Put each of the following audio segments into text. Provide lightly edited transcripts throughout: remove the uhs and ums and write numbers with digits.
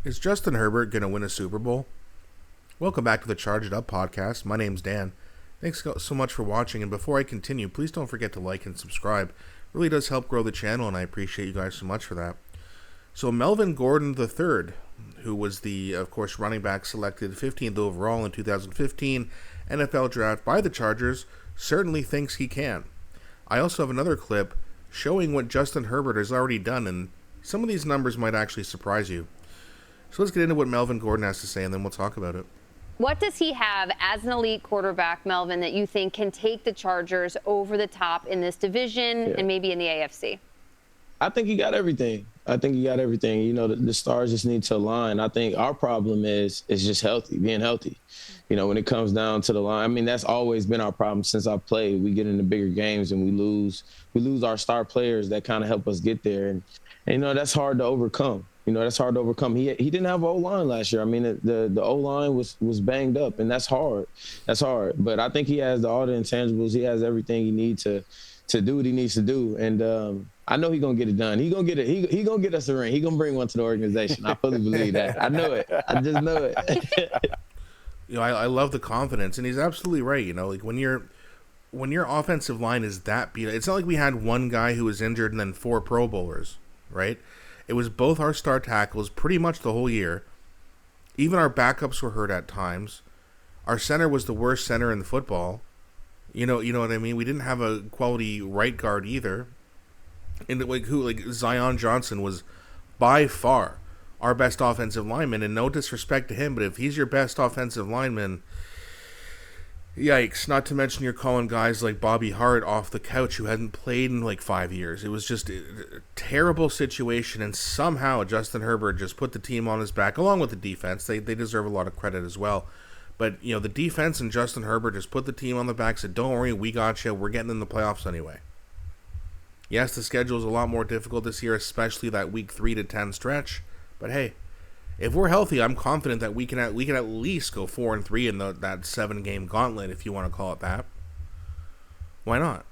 Is Justin Herbert going to win a Super Bowl? Welcome back to the Charge It Up podcast. My name's Dan. Thanks so much for watching, and before I continue, please don't forget to like and subscribe. It really does help grow the channel, and I appreciate you guys so much for that. So Melvin Gordon III, who was the, of course, running back selected 15th overall in 2015 NFL draft by the Chargers, certainly thinks he can. I also have another clip showing what Justin Herbert has already done, and some of these numbers might actually surprise you. So let's get into what Melvin Gordon has to say, and then we'll talk about it. What does he have as an elite quarterback, Melvin, that you think can take the Chargers over the top in this division and maybe in the AFC? I think he got everything. You know, the stars just need to align. I think our problem is just being healthy. You know, when it comes down to the line, I mean, that's always been our problem since I played. We get into bigger games and we lose our star players that kind of help us get there. And, you know, that's hard to overcome. He didn't have an O-line last year. I mean, the O-line was banged up, and that's hard. But I think he has all the intangibles. He has everything he needs to do what he needs to do. And I know he's going to get it done. He's going to get it. He going to get us a ring. He's going to bring one to the organization. I fully believe that. I know it. I just know it. You know, I love the confidence, and he's absolutely right. You know, like when your offensive line is that beat, it's not like we had one guy who was injured and then 4 Pro Bowlers, right? It was both our star tackles pretty much the whole year. Even our backups were hurt at times. Our center was the worst center in the football. You know what I mean? We didn't have a quality right guard either. And like Zion Johnson was by far our best offensive lineman, and no disrespect to him, but if he's your best offensive lineman, yikes. Not to mention you're calling guys like Bobby Hart off the couch who hadn't played in like 5 years. It was just a terrible situation, and somehow Justin Herbert just put the team on his back, along with the defense. They deserve a lot of credit as well. But, you know, the defense and Justin Herbert just put the team on the back, said, don't worry, we got you. We're getting in the playoffs anyway. Yes, the schedule is a lot more difficult this year, especially that week 3 to 10 stretch. But hey, if we're healthy, I'm confident that we can at least go 4-3 in that 7-game gauntlet, if you want to call it that. Why not?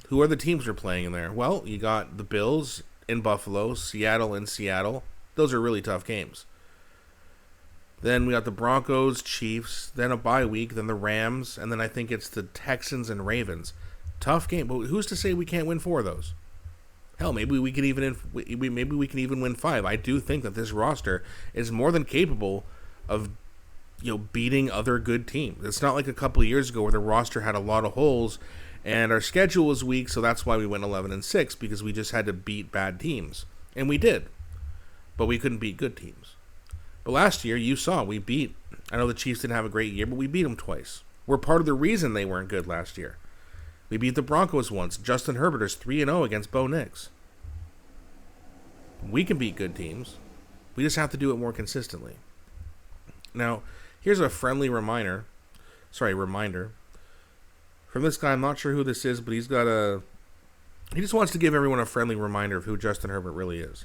Who are the teams we're playing in there? Well, you got the Bills in Buffalo, Seattle in Seattle. Those are really tough games. Then we got the Broncos, Chiefs, then a bye week, then the Rams, and then I think it's the Texans and Ravens. Tough game, but who's to say we can't win 4 of those? Hell, maybe we can even win 5. I do think that this roster is more than capable of, you know, beating other good teams. It's not like a couple of years ago where the roster had a lot of holes and our schedule was weak, so that's why we went 11-6, because we just had to beat bad teams, and we did, but we couldn't beat good teams. But last year, you saw, we beat. I know the Chiefs didn't have a great year, but we beat them twice. We're part of the reason they weren't good last year. We beat the Broncos once. Justin Herbert is 3-0 against Bo Nix. We can beat good teams. We just have to do it more consistently. Now, here's a friendly reminder from this guy. I'm not sure who this is, but he just wants to give everyone a friendly reminder of who Justin Herbert really is.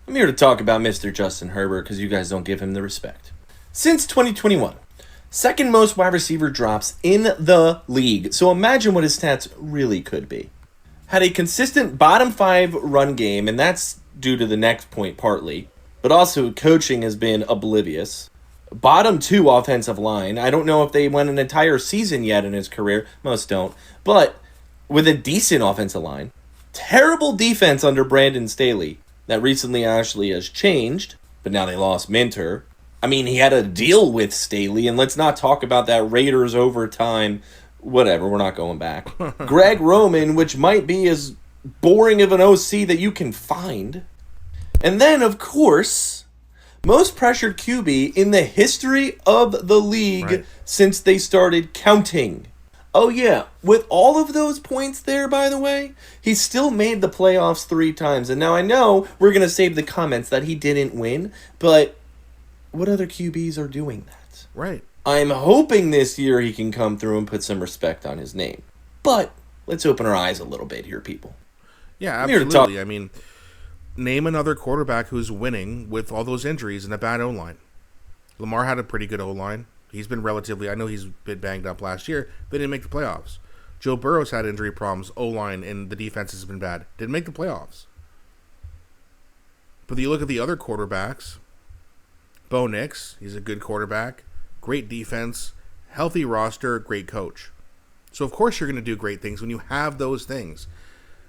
I'm here to talk about Mr. Justin Herbert because you guys don't give him the respect. Since 2021, second most wide receiver drops in the league. So imagine what his stats really could be. Had a consistent bottom 5 run game, and that's due to the next point partly, but also coaching has been oblivious. Bottom 2 offensive line. I don't know if they went an entire season yet in his career. Most don't. But with a decent offensive line. Terrible defense under Brandon Staley. That recently actually has changed, but now they lost Minter. I mean, he had a deal with Staley, and let's not talk about that Raiders overtime. Whatever, we're not going back. Greg Roman, which might be as boring of an OC that you can find. And then, of course, most pressured QB in the history of the league since they started counting. Oh yeah, with all of those points there, by the way, he still made the playoffs 3 times. And now I know we're going to save the comments that he didn't win, but what other QBs are doing that? Right. I'm hoping this year he can come through and put some respect on his name. But let's open our eyes a little bit here, people. Yeah, absolutely. I mean, name another quarterback who's winning with all those injuries and a bad O-line. Lamar had a pretty good O-line. He's been I know he's been banged up last year. They didn't make the playoffs. Joe Burrow's had injury problems, O-line, and the defense has been bad. Didn't make the playoffs. But you look at the other quarterbacks, Bo Nix, he's a good quarterback, great defense, healthy roster, great coach. So of course you're going to do great things when you have those things.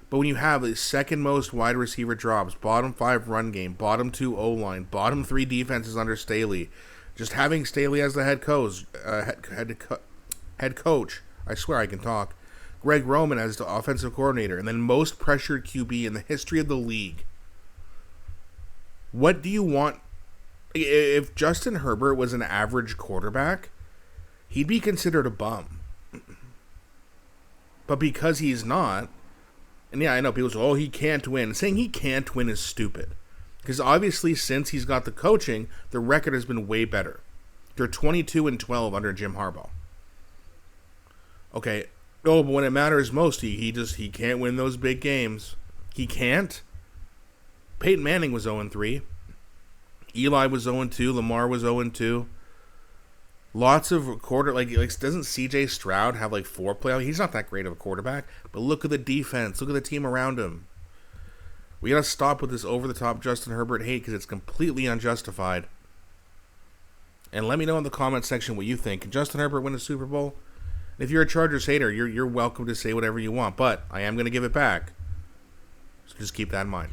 But when you have the second most wide receiver drops, bottom 5 run game, bottom 2 O-line, bottom 3 defenses under Staley, just having Staley as the head coach, I swear I can talk, Greg Roman as the offensive coordinator, and then most pressured QB in the history of the league. What do you want? If Justin Herbert was an average quarterback, he'd be considered a bum. But because he's not, and yeah, I know people say, oh, he can't win. Saying he can't win is stupid. Because obviously, since he's got the coaching, the record has been way better. They're 22-12 under Jim Harbaugh. Okay, oh, but when it matters most, he can't win those big games. He can't. Peyton Manning was 0-3. Eli was 0-2. Lamar was 0-2. Lots of doesn't CJ Stroud have 4 playoffs? He's not that great of a quarterback, but look at the defense. Look at the team around him. We got to stop with this over-the-top Justin Herbert hate because it's completely unjustified. And let me know in the comment section what you think. Can Justin Herbert win a Super Bowl? If you're a Chargers hater, you're welcome to say whatever you want, but I am going to give it back. So just keep that in mind.